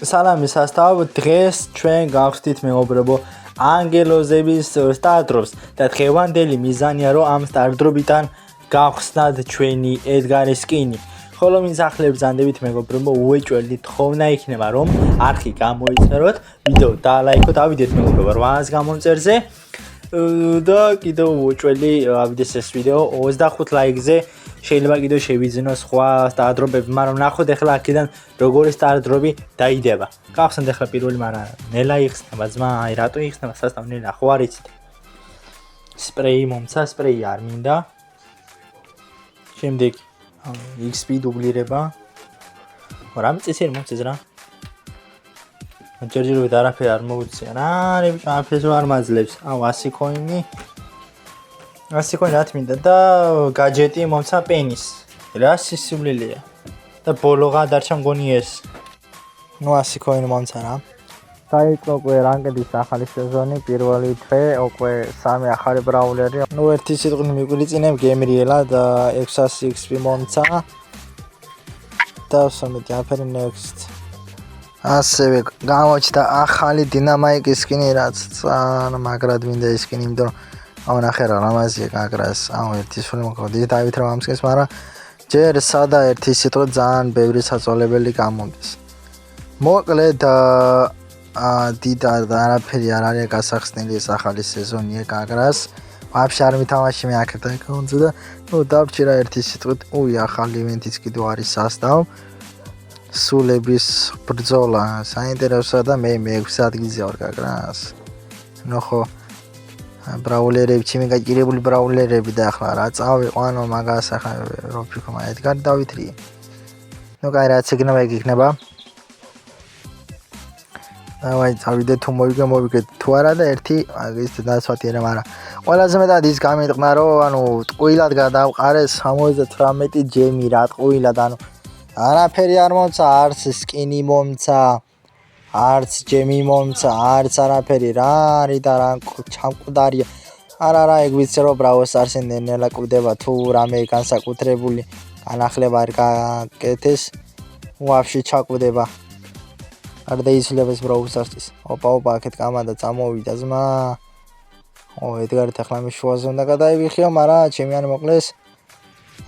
სალამი სასწავ დღეს ჩვენ გავხსნით მეუბრებო ანგელოზების სტარტდროპს და დღევანდელი მიზანია რომ ამ სტარტდროპიდან გავხსნათ ჩვენი ედგარის სკინი. ხოლო მისახლებ ბრძანდებით მეგობრებო უეჭველი თხოვნა იქნება რომ არხი გამოიწეროთ, ვიდეო დალაიქოთ, ავიდეთ მეგობრებო 800 გამომწერზე და კიდევ უეჭველი ავიდეს ეს ვიდეო 25 ლაიქზე. შეიძლება კიდევ შევიძინოს სხვა სტარტდროპები, მაგრამ ნახოთ ახლა აქედან როგორი სტარტდროპი დაიდება. გავხსნათ ახლა პირველი, მაგრამ ნელა იხსნება ძმა, აი რატო იხსნება სასტავ ნელა, ხო არ იცით. სპრეი მომცა, სპრეი არ მინდა. შემდეგ XP დუბლირება. რამე წესიერ მომწეს რა. ჯერჯერობით არაფერი არ მოუწია რა, არაფერს არ მაძლევს. აუ 100 კოინი. 100 კოინი რა მინდა და გაჯეტი მომცა პენის. რა სისულელია. და ბოლოღა დარჩა მგონი ეს. ნუ 100 კოინი მომცა რა. დაიწყო უკვე რანკედის ახალი სეზონი, პირველი თვე, უკვე 3 ახალი ბრაულერი. ნუ ერთი სიტყვით მიგვიწინებ გემრიელა და 600 XP მომცა. და სამეთი აფერი next. ასევე გამოჩნდა ახალი დინამაიკის სკინი, რაც მაგრად მინდა ის სკინი, იმიტომ რომ აუ ნახე რა ლამაზია გაგრას, აუ ერთი სული მოხდი დავითრა ამ სკინს, მაგრამ ჯერ სადა ერთი სიტყვა ძალიან ბევრი საწოლებელი გამოდის. მოკლედ დიდად არაფერი არ არის გასახსნილი ეს ახალი სეზონია გაგრას. ვაფშე არ მითამაში მე აქეთა კონძა და ნუ დავჭირა ერთი სიტყვით, უი ახალი ივენთიც კიდევ არის სასტავ. სულების ბრძოლა საინტერესოა და მე 6 ადგილზე ვარ გაგრას. ნუ ხო ბრაულერები, ჩემი გაჭირებული ბრაულერები და ახლა რა წავიყვანო მაგას ახლა როფიქომა ედგარ დავითრი. ნუ კაი რაც იქნება. დავაი წავიდეთ თუ მოვიგეთ თუ არა და ერთი ის დასვათიერე, მაგრამ ყველაზე მეტად ის გამიტყნა რომ ანუ ტყუილად გადავყარე 78 ჯემი რა ტყუილად, ანუ არაფერი არ მომცა, არც სკინი მომცა, არც ჯემი მომცა, არც არაფერი რა არის და რა ჩამკვდარია. არა ეგ ვიცი რომ ბრაუს არსენ ნელა კვდება თუ რამე განსაკუთრებული განახლება არ გაკეთეს, ვაფშე ჩაკვდება. არ დაიცლება ეს ბრაუს არსის. ოპა აქეთ კამადა წამოვიდა ზმა. ედგარით ახლა მე შუაზე უნდა გადაივიხიო, მაგრამ ჩემი არ მოკლეს.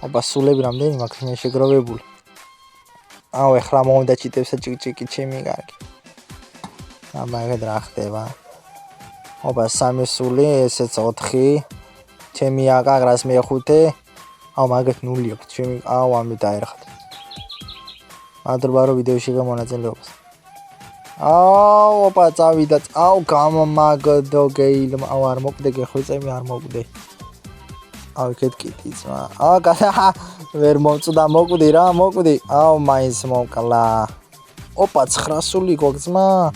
ოპა სულები რამდენი მაქვს მე შეგროვებული. აუ ახლა მომდა ჩიტებსა ჭიკჭიკი ჩემი კარგი. ამაგად რა ხდება? ოპა 3 სული, ესეც 4. ჩემი აკაგრას მე 5. აუ მაგათ 0 აქვს. ჩემი აუ ამი დაერხათ. მადლობა რომ ვიდეოში გამონაწილეობას. აუ ოპა წავიდა. აუ გამომაგდო გეილმა. აუ არ მოკვდე გეხვეწები არ მოკვდე. აუ იქეთ კიტიცა. აუ ვერ მომწდა მოკვდი რა, მოკვდი. აუ მაინც მოკლა. ოპა 9 სული გოგზმა.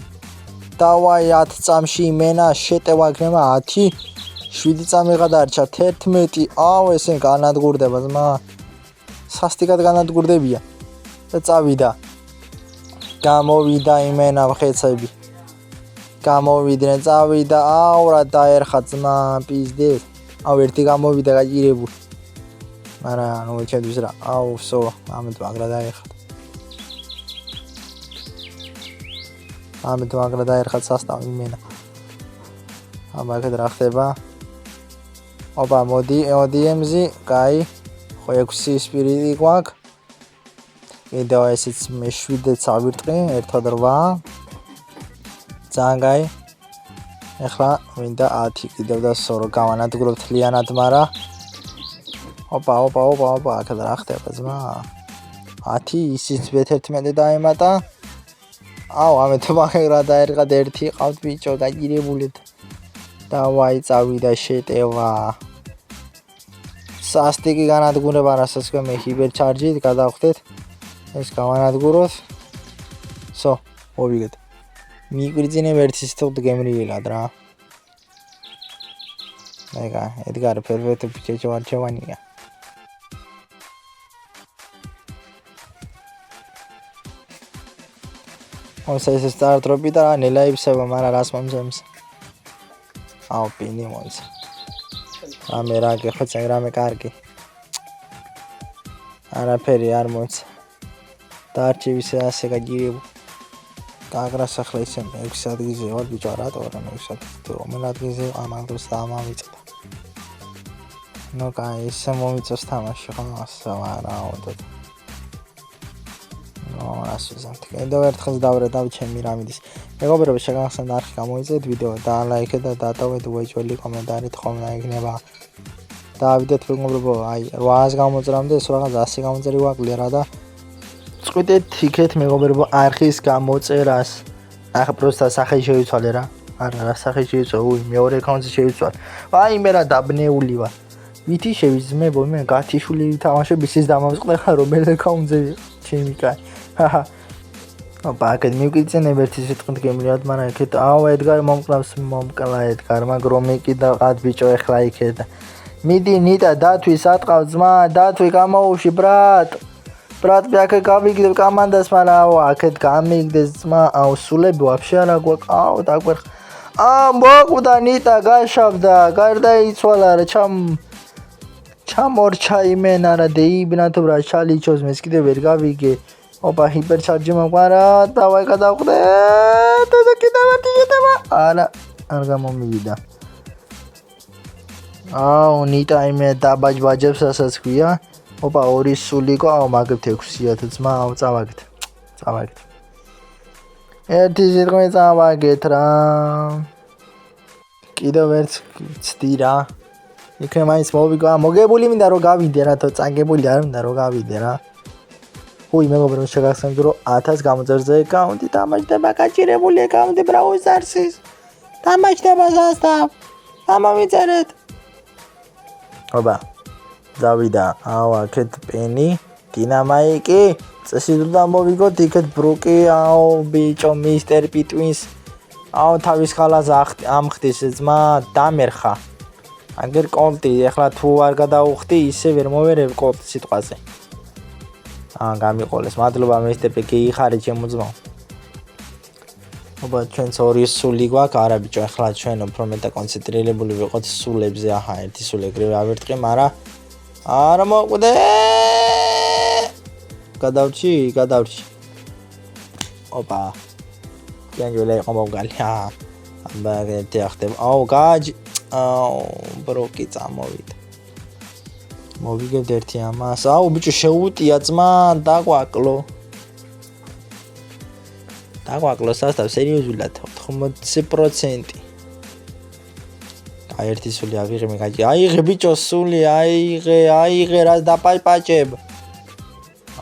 დავაი 10 წამში იმენა შეტევა იქნება 10. 7 წამი გადარჩა 11. აუ ესე განადგურდება ზმა. სასტიკად განადგურდებია. და წავიდა. გამოვიდა იმენა ხეცები. გამოვიდნენ, წავიდა. აუ რა დაერხა ზმა პიზდეს. აუ ერთი გამოვიდა გაჭირებული. მაგრამ ნუ ეჩედვის რა. აუ სო, ამით მაგრა დაერხა. ამით მაგრა დაერხა სასტავ იმენა. ამაგად რა ხდება? ოპა მოდი ODMZ, კაი. ხო 6 სპირიტი გვაქვს. კიდევ ესეც მე 7-ზე წავირტყი, 1-8. ძალიან კაი. ეხლა მინდა 10 კიდევ და სორო გავანადგუროთ თლიანად, მაგრამ ოპა, აქ რა ხდება ზმა? 10 ისიც B11 დაემატა. აუ ამეთ მაგრა დაერღა 1 ყავთ ბიჭო გაჭირებულეთ. დავაი წავიდა შეტევა. სასტიკი განადგურება, რასაც მე ჰიპერჩარჯით გადავხდეთ. ეს გავანადგუროთ. სო, მოვიგეთ. მიგვიძინებ ერთი სიტყვით გემრიელად რა. ეგა, ედგარ პერფექტ ფიჩეჩო არჩევანია. ეს სტარტდროპი და ნელა იფსება, მაგრამ რას მომწემს? აუ პინი მომცა. ამე რა გეხოცა რამე კარგი. არაფერი არ მომცა. და არჩევის ასე გაჭირებულ. კაგრას ახლა ისე 6 ადგილზე ვარ ბიჭო რატო არა 6 ადგილზე რომელ ადგილზე ამ დროს დამავიწყდა ნუ კაი ისე მომიწევს თამაში ხო ასე ვარაუდოდ ნუ ასე ზამთი კიდევ ერთხელ დავრედავ ჩემი რამიდის მეგობრებო შეგახსენებთ არხი გამოიწევთ ვიდეო და ლაიქეთ და დატოვეთ უეჭველი კომენტარით ხომ იქნება დავიდეთ მეგობრებო აი 800 გამოწრამდე ეს რაღაც 100 გამოწერი ვაკლია რა და წყვიტეთ იქეთ მეგობრებო არხის გამოწერას ახლა პროსტა სახე შეიცვალე რა არა რა სახე შეიცვალე უი მეორე აკაუნტზე შეიცვალე აი მე რა დაბნეული ვარ ვითი შევიზმებო მე გათიშვილი თამაშებ ისის დამავწყდა ხა რომელ აკაუნტზე ჩემი კაი ჰაჰა აბა აქეთ მივკითხენ ერთი სიტყვით გემრიად მაგრამ იქეთ აუ ედგარ მომკლავს მომკლა ედგარ მაგრამ მე კიდე ყად ბიჭო ეხლა იქეთ მიდი ნიტა დათვი სატყავ ძმა დათვი გამოუში ბრატ ბიაქე გავიგდებ კომანდას მაგრამ აუ აქეთ გამიგდეს ძმა აუ სულები ვაფშე არა გვაქვს აუ დაგვერ მოკვდა ნიტა გაშავდა გარდაიცვალა რა ჩამორჩა იმენ არა დეიბნათ ბრა ჩალიჩოს მეს კიდე ვერ გავიგე ოპა ჰიპერჩარჯი მოყარა დავაი გადავყდე და კიდე ვარ შეიძლება არა არ გამომივიდა აუ ნიტა იმე დაბაჯბაჯებს ასაც ქვია ოპა ორი სულიკო აუ მაგებთ 600 ძმა აუ წავაგეთ ერთი სიტყვით წავაგეთ რა კიდევ ერთ ცდი რა იქნებ მაინც მოვიგო მოგებული მინდა რომ გავიდე რა თო წაგებული არ მინდა რომ გავიდე რა უი მეგობრებო შეგახსენებთ რომ 1000 გამოწერზე აკაუნტი დამაჯდება გაჭირებული აკაუნტი ბრაუზერსის დამაჯდება ზასტავ ამავიწერეთ ობა დავიდა აუ აქეთ პენი დინამაიკი წესიდრდა მოვიგოთ იქეთ ბრუკი აუ ბიჭო მისტერ პიტვინს აუ თავის ხალას ამხდის ძმა დამერხა აგერ კონტი ეხლა თუ არ გადაუხდი ისე ვერ მოვერებ კოლტ სიტყვაზე გამიყოლეს მადლობა მისტერ პიკი იხარე ჩემო ძმა ობა ჩვენც ორი სული გვაქვს არა ბიჭო ეხლა ჩვენ უფრო მეტად კონცენტრირებული ვიყოთ სულებზე აჰა ერთი სული ეგრევე ავერტყი მაგრამ არა მოკვდე გადავრჩი ოპა განგოლე ყომოგალი აბა გეთი ახტებ აუ გაჯ აუ ბროკი წამოვიდა მოვიგებთ ერთი ამას აუ ბიჭო შეუტია ძმა დაგვაკლო სასტავ სერიოზულად 80% აი ერთი სული ავიღე მე გაჯი აიღე ბიჭო სული აიღე რა დაპაჭებ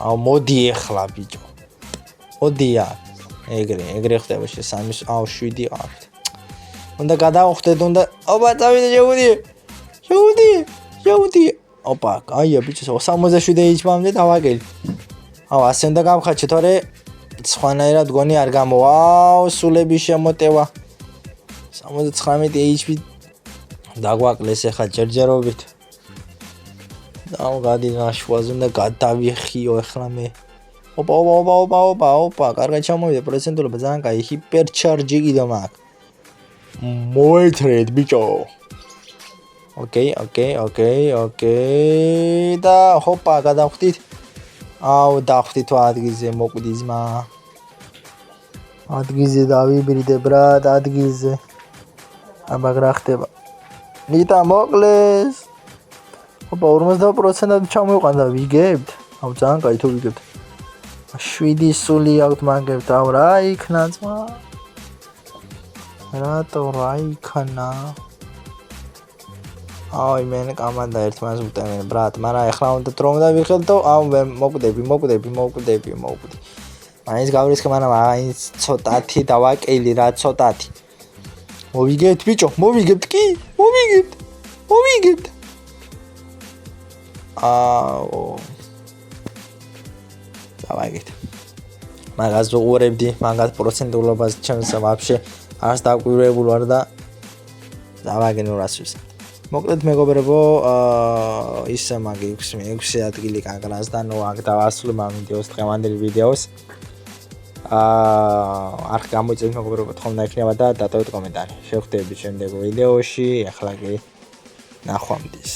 აუ მოდი ეხლა ბიჭო მოდია ეგრე ხდება შესამის აუ 7 ყავთ უნდა გადავხვდეთ უნდა ოპა წავიდე შეუდი ოპა აია ბიჭო 67 HP-მდე დავაგელი აუ ასე უნდა გამხაჩე თორე სხვანაირად გონი არ გამოვა აუ სულები შემოტევა 79 HP დაგვაკლეს ახლა ჯერჯერობით აუ გადი ნაშვაზე უნდა გადავიხიო ახლა მე ოპა კარგად ჩამოვიდა პროცენტულობა ძალიან კაი ჰიპერჩარჯი კიდე მაქვს მოეთრეთ ბიჭო ოკეი და ჰოპა გადავხდით აუ დავხდით ადგილზე მოკვდი ძმა ადგილზე დავიბრიდე ბრატ ადგილზე აბა რა ხდება ნიტა მოკლეს ოპა 50% ჩამოვიყვანდა ვიგებთ აუ ძალიან კაი თუ ვიგებთ 7 სული აქვთ მაგებთ აუ რა იქნა ძმა რატო რა იქნა აუ იმენ კომანდა ერთმანეთს უტევენ ბრატ მაგრამ ეხლა უნდა დრო უნდა ვიხელდო აუ მოკვდები მაინც გავრისხე მაგრამ მაინც ცოტათი დავაკელი რა ცოტათი მოვიგებთ ბიჭო მოვიგებთ აუ დავაგეთ მაგას უყურებდი მაგას პროცენტულობას ჩემს ვაფშე არც დაკვირვებულ ვარ და დავაგენ 200-ს მოკლედ მეგობრებო ისე მაგი 6 ადგილი კანგრას და ნუ აქ დავასრულებ ამ ვიდეოს დღევანდელ ვიდეოს არ გამოიწევთ მეგობრებო თხოვნა იქნება და დატოვეთ კომენტარი შევხვდებით შემდეგ ვიდეოში ახლა კი ნახვამდის